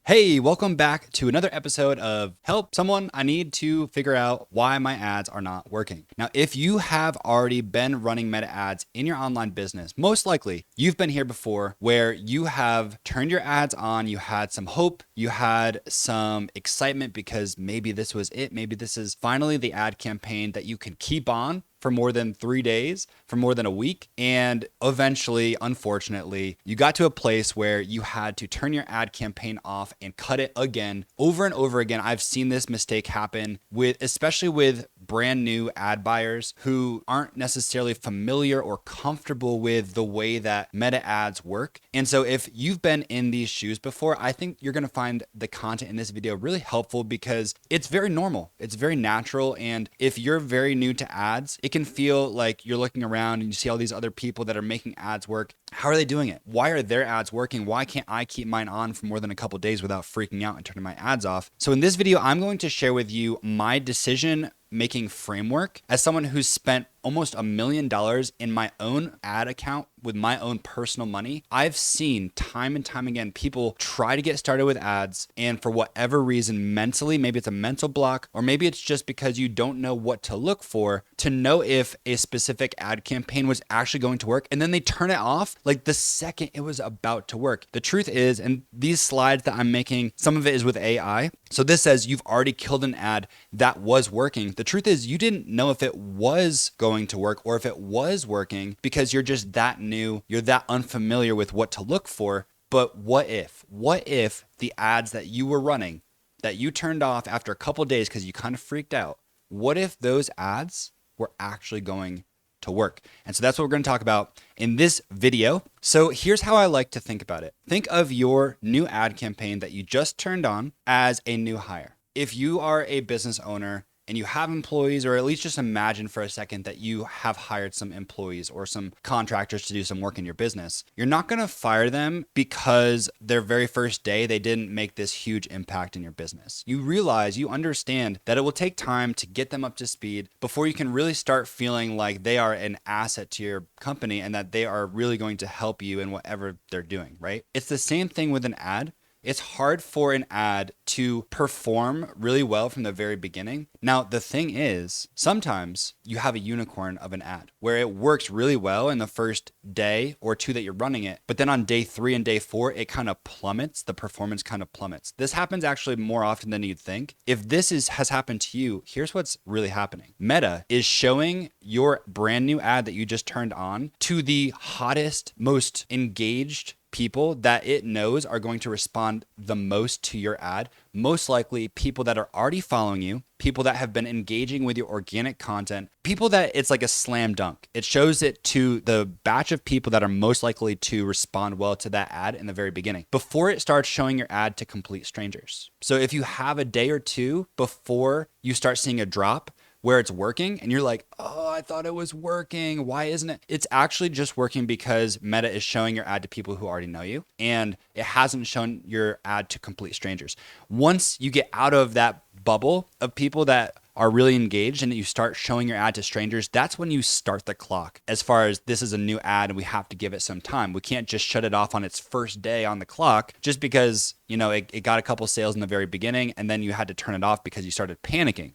Hey, welcome back to another episode of Help Someone. I need to figure out why my ads are not working. Now, if you have already been running meta ads in your online business, most likely you've been here before where you have turned your ads on, you had some hope, you had some excitement because maybe this was it. Maybe this is finally the ad campaign that you can keep on for more than 3 days, for more than a week. And eventually, unfortunately, you got to a place where you had to turn your ad campaign off and cut it again, over and over again. I've seen this mistake happen especially with brand new ad buyers who aren't necessarily familiar or comfortable with the way that meta ads work. And so if you've been in these shoes before, I think you're going to find the content in this video really helpful because it's very normal. It's very natural. And if you're very new to ads, it can feel like you're looking around and you see all these other people that are making ads work. How are they doing it? Why are their ads working? Why can't I keep mine on for more than a couple days without freaking out and turning my ads off? So in this video, I'm going to share with you my decision making framework as someone who's spent almost $1 million in my own ad account with my own personal money. I've seen time and time again people try to get started with ads, and for whatever reason, mentally, maybe it's a mental block, or maybe it's just because you don't know what to look for to know if a specific ad campaign was actually going to work, and then they turn it off like the second it was about to work. The truth is, and these slides that I'm making, some of it is with AI. So this says you've already killed an ad that was working. The truth is you didn't know if it was going to work or if it was working because you're just that new, you're that unfamiliar with what to look for. But what if the ads that you were running, that you turned off after a couple of days because you kind of freaked out, what if those ads were actually going to work? And so that's what we're going to talk about in this video. So here's how I like to think about it. Think of your new ad campaign that you just turned on as a new hire. If you are a business owner and you have employees, or at least just imagine for a second that you have hired some employees or some contractors to do some work in your business, you're not going to fire them because their very first day they didn't make this huge impact in your business. You understand that it will take time to get them up to speed before you can really start feeling like they are an asset to your company and that they are really going to help you in whatever they're doing, right? It's the same thing with an ad. It's hard for an ad to perform really well from the very beginning. Now, the thing is, sometimes you have a unicorn of an ad where it works really well in the first day or two that you're running it, but then on day 3 and day 4, it kind of plummets. The performance kind of plummets. This happens actually more often than you'd think. If this has happened to you, here's what's really happening. Meta is showing your brand new ad that you just turned on to the hottest, most engaged people that it knows are going to respond the most to your ad. Most likely people that are already following you, people that have been engaging with your organic content, people that it's like a slam dunk. It shows it to the batch of people that are most likely to respond well to that ad in the very beginning before it starts showing your ad to complete strangers. So if you have a day or two before you start seeing a drop where it's working and you're like, oh, I thought it was working. Why isn't it? It's actually just working because Meta is showing your ad to people who already know you, and it hasn't shown your ad to complete strangers. Once you get out of that bubble of people that are really engaged and you start showing your ad to strangers, that's when you start the clock as far as this is a new ad and we have to give it some time. We can't just shut it off on its first day on the clock just because, it got a couple sales in the very beginning and then you had to turn it off because you started panicking.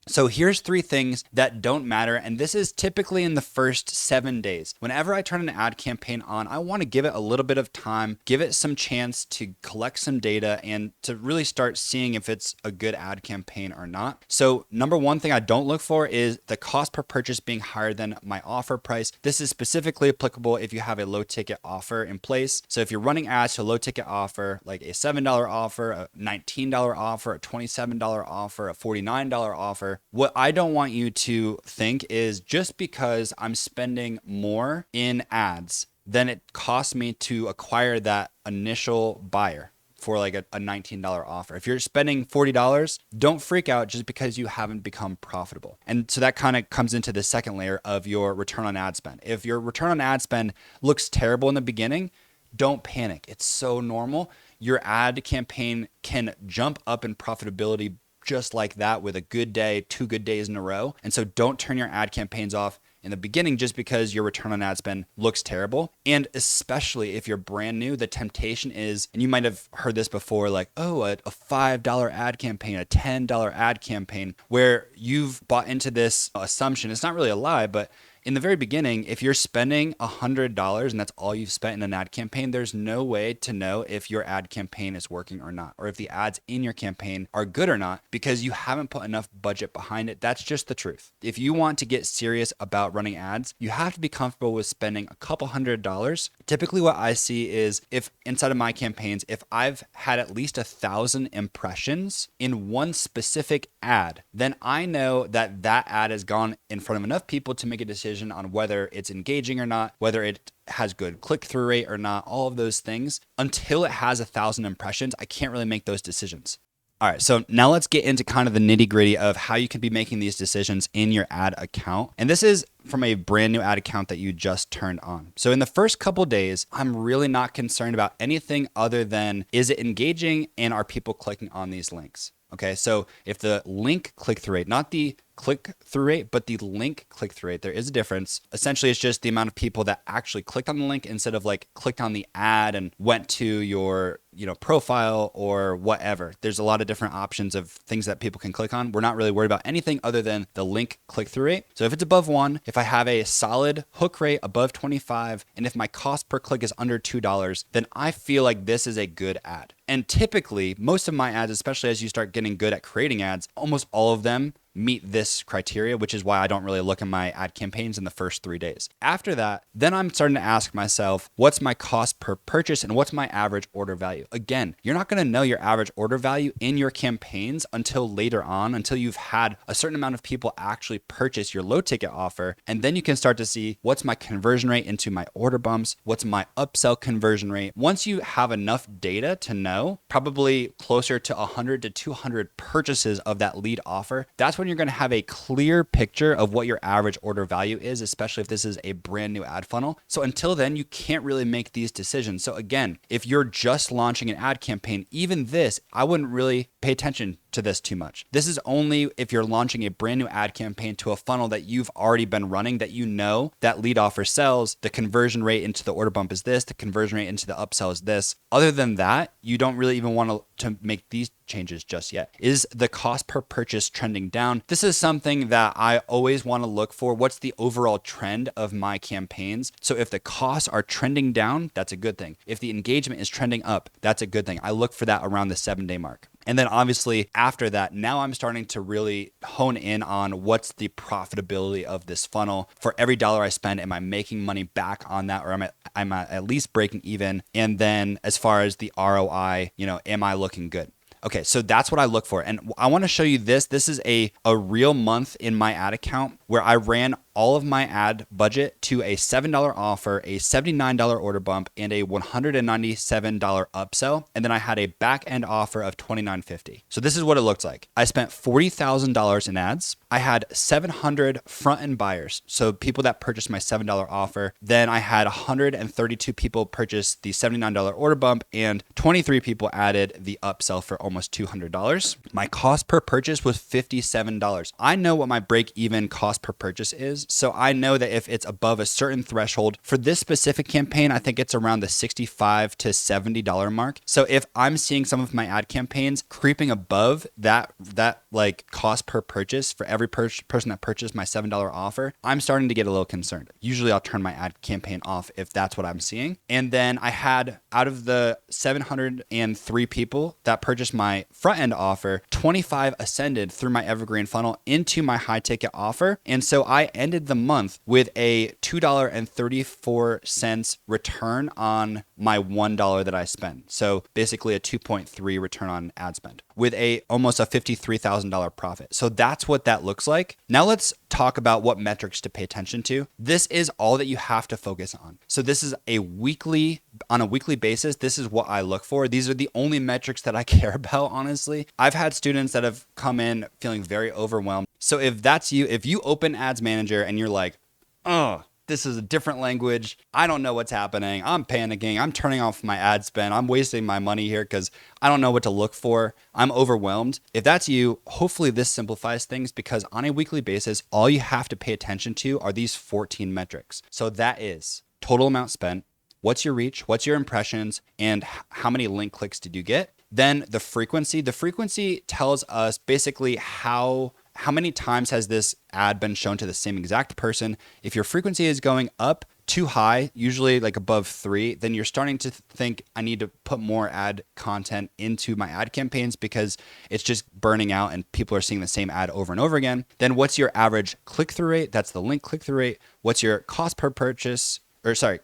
So here's 3 things that don't matter, and this is typically in the first 7 days. Whenever I turn an ad campaign on, I want to give it a little bit of time, give it some chance to collect some data and to really start seeing if it's a good ad campaign or not. So number 1 thing I don't look for is the cost per purchase being higher than my offer price. This is specifically applicable if you have a low ticket offer in place. So if you're running ads to a low ticket offer, like a $7 offer, a $19 offer, a $27 offer, a $49 offer, what I don't want you to think is just because I'm spending more in ads than it costs me to acquire that initial buyer for like a $19 offer. If you're spending $40, don't freak out just because you haven't become profitable. And so that kind of comes into the second layer of your return on ad spend. If your return on ad spend looks terrible in the beginning, don't panic. It's so normal. Your ad campaign can jump up in profitability just like that with a good day, 2 good days in a row. And so don't turn your ad campaigns off in the beginning just because your return on ad spend looks terrible. And especially if you're brand new, the temptation is, and you might have heard this before, like, oh, a $5 ad campaign, a $10 ad campaign, where you've bought into this assumption. It's not really a lie, but in the very beginning, if you're spending $100 and that's all you've spent in an ad campaign, there's no way to know if your ad campaign is working or not, or if the ads in your campaign are good or not, because you haven't put enough budget behind it. That's just the truth. If you want to get serious about running ads, you have to be comfortable with spending a couple $100s. Typically what I see is, if inside of my campaigns, if I've had at least 1,000 impressions in one specific ad, then I know that that ad has gone in front of enough people to make a decision on whether it's engaging or not, whether it has good click-through rate or not, all of those things. Until it has 1,000 impressions, I can't really make those decisions. All right, so now let's get into kind of the nitty-gritty of how you can be making these decisions in your ad account. And this is from a brand new ad account that you just turned on. So in the first couple days, I'm really not concerned about anything other than, is it engaging and are people clicking on these links? Okay, so if the link click-through rate, not the click-through rate, but the link click-through rate, there is a difference. Essentially, it's just the amount of people that actually clicked on the link instead of like clicked on the ad and went to your, profile or whatever. There's a lot of different options of things that people can click on. We're not really worried about anything other than the link click-through rate. So if it's above 1, if I have a solid hook rate above 25, and if my cost per click is under $2, then I feel like this is a good ad. And typically, most of my ads, especially as you start getting good at creating ads, almost all of them meet this criteria, which is why I don't really look at my ad campaigns in the first 3 days. After that, then I'm starting to ask myself, what's my cost per purchase and what's my average order value? Again, you're not going to know your average order value in your campaigns until later on, until you've had a certain amount of people actually purchase your low ticket offer. And then you can start to see, what's my conversion rate into my order bumps? What's my upsell conversion rate? Once you have enough data to know, probably closer to 100 to 200 purchases of that lead offer, that's when you're going to have a clear picture of what your average order value is, especially if this is a brand new ad funnel. So until then, you can't really make these decisions. So again, if you're just launching an ad campaign, even this, I wouldn't really pay attention to this too much. This is only if you're launching a brand new ad campaign to a funnel that you've already been running, that you know that lead offer sells, the conversion rate into the order bump is this, the conversion rate into the upsell is this. Other than that, you don't really even want to make these changes just yet. Is the cost per purchase trending down? This is something that I always want to look for. What's the overall trend of my campaigns? So if the costs are trending down, that's a good thing. If the engagement is trending up, that's a good thing. I look for that around the 7-day mark. And then obviously after that, now I'm starting to really hone in on what's the profitability of this funnel. For every dollar I spend, am I making money back on that, or am I at least breaking even? And then as far as the ROI, am I looking good? Okay, so that's what I look for. And I want to show you this. This is a real month in my ad account where I ran all of my ad budget to a $7 offer, a $79 order bump, and a $197 upsell. And then I had a back end offer of $29.50. So this is what it looks like. I spent $40,000 in ads. I had 700 front end buyers, so people that purchased my $7 offer. Then I had 132 people purchase the $79 order bump, and 23 people added the upsell for almost $200. My cost per purchase was $57. I know what my break even cost per purchase is. So I know that if it's above a certain threshold for this specific campaign, I think it's around the $65 to $70 mark. So if I'm seeing some of my ad campaigns creeping above that like cost per purchase for every person that purchased my $7 offer, I'm starting to get a little concerned. Usually I'll turn my ad campaign off if that's what I'm seeing. And then I had, out of the 703 people that purchased my front end offer, 25 ascended through my evergreen funnel into my high ticket offer. And so I ended the month with a $2.34 return on my $1 that I spent. So basically a 2.3 return on ad spend with almost a $53,000 profit. So that's what that looks like. Now let's talk about what metrics to pay attention to. This is all that you have to focus on. So this is on a weekly basis, this is what I look for. These are the only metrics that I care about, honestly. I've had students that have come in feeling very overwhelmed. So if that's you, if you open Ads Manager and you're like, oh, this is a different language. I don't know what's happening. I'm panicking. I'm turning off my ad spend. I'm wasting my money here because I don't know what to look for. I'm overwhelmed. If that's you, hopefully this simplifies things, because on a weekly basis, all you have to pay attention to are these 14 metrics. So that is total amount spent, what's your reach, what's your impressions, and how many link clicks did you get? Then the frequency. The frequency tells us basically how many times has this ad been shown to the same exact person. If your frequency is going up too high, usually like above 3, then you're starting to think, I need to put more ad content into my ad campaigns because it's just burning out and people are seeing the same ad over and over again. Then what's your average click-through rate? That's the link click-through rate. What's your cost per purchase?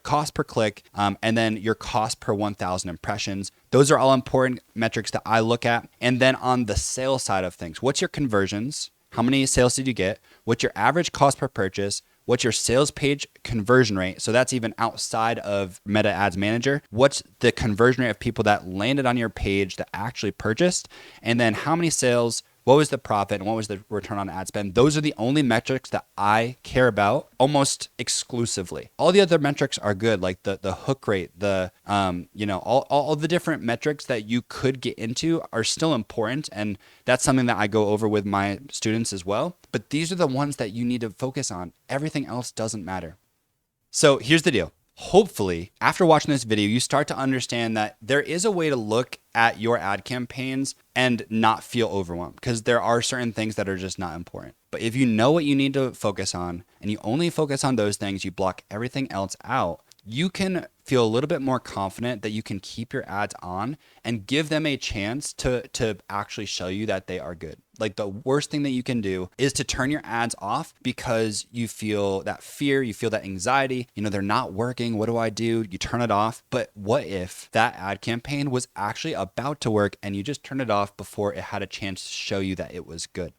Cost per click, and then your cost per 1,000 impressions. Those are all important metrics that I look at. And then on the sales side of things, what's your conversions? How many sales did you get? What's your average cost per purchase? What's your sales page conversion rate? So that's even outside of Meta Ads Manager. What's the conversion rate of people that landed on your page that actually purchased? And then how many sales? What was the profit and what was the return on ad spend? Those are the only metrics that I care about almost exclusively. All the other metrics are good, like the hook rate, all the different metrics that you could get into are still important. And that's something that I go over with my students as well. But these are the ones that you need to focus on. Everything else doesn't matter. So here's the deal. Hopefully, after watching this video, you start to understand that there is a way to look at your ad campaigns and not feel overwhelmed, because there are certain things that are just not important. But if you know what you need to focus on and you only focus on those things, you block everything else out, you can feel a little bit more confident that you can keep your ads on and give them a chance to actually show you that they are good. Like, the worst thing that you can do is to turn your ads off because you feel that fear, you feel that anxiety, they're not working. What do I do? You turn it off. But what if that ad campaign was actually about to work and you just turned it off before it had a chance to show you that it was good?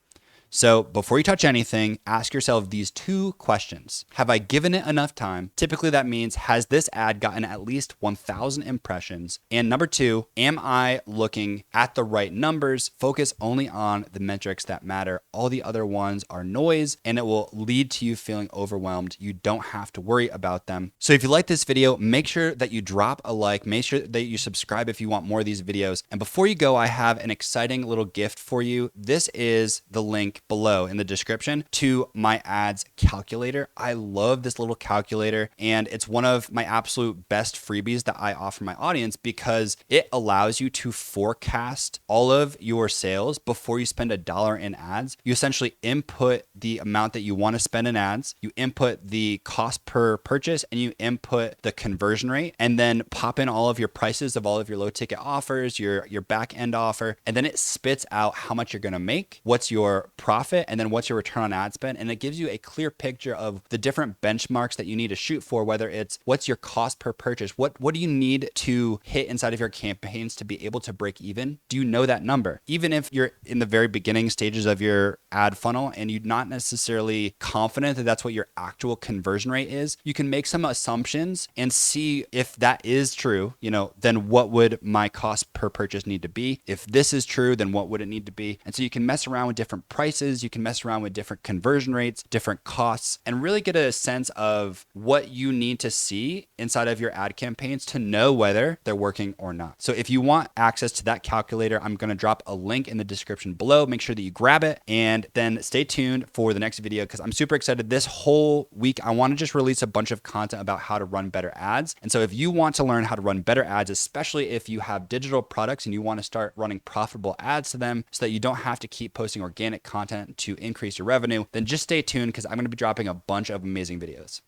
So before you touch anything, ask yourself these 2 questions. Have I given it enough time? Typically that means, has this ad gotten at least 1,000 impressions? And number 2, am I looking at the right numbers? Focus only on the metrics that matter. All the other ones are noise, and it will lead to you feeling overwhelmed. You don't have to worry about them. So if you like this video, make sure that you drop a like, make sure that you subscribe if you want more of these videos. And before you go, I have an exciting little gift for you. This is the link below in the description to my ads calculator. I love this little calculator, and it's one of my absolute best freebies that I offer my audience because it allows you to forecast all of your sales before you spend $1 in ads. You essentially input the amount that you want to spend in ads, you input the cost per purchase, and you input the conversion rate, and then pop in all of your prices of all of your low ticket offers, your back end offer, and then it spits out how much you're going to make, what's your profit, and then what's your return on ad spend. And it gives you a clear picture of the different benchmarks that you need to shoot for, whether it's what's your cost per purchase, what do you need to hit inside of your campaigns to be able to break even? Do you know that number? Even if you're in the very beginning stages of your ad funnel and you're not necessarily confident that that's what your actual conversion rate is, you can make some assumptions and see if that is true, then what would my cost per purchase need to be? If this is true, then what would it need to be? And so you can mess around with different prices, you can mess around with different conversion rates, different costs, and really get a sense of what you need to see inside of your ad campaigns to know whether they're working or not. So if you want access to that calculator, I'm going to drop a link in the description below. Make sure that you grab it, and then stay tuned for the next video because I'm super excited. This whole week, I want to just release a bunch of content about how to run better ads. And so if you want to learn how to run better ads, especially if you have digital products and you want to start running profitable ads to them so that you don't have to keep posting organic content to increase your revenue, then just stay tuned because I'm going to be dropping a bunch of amazing videos.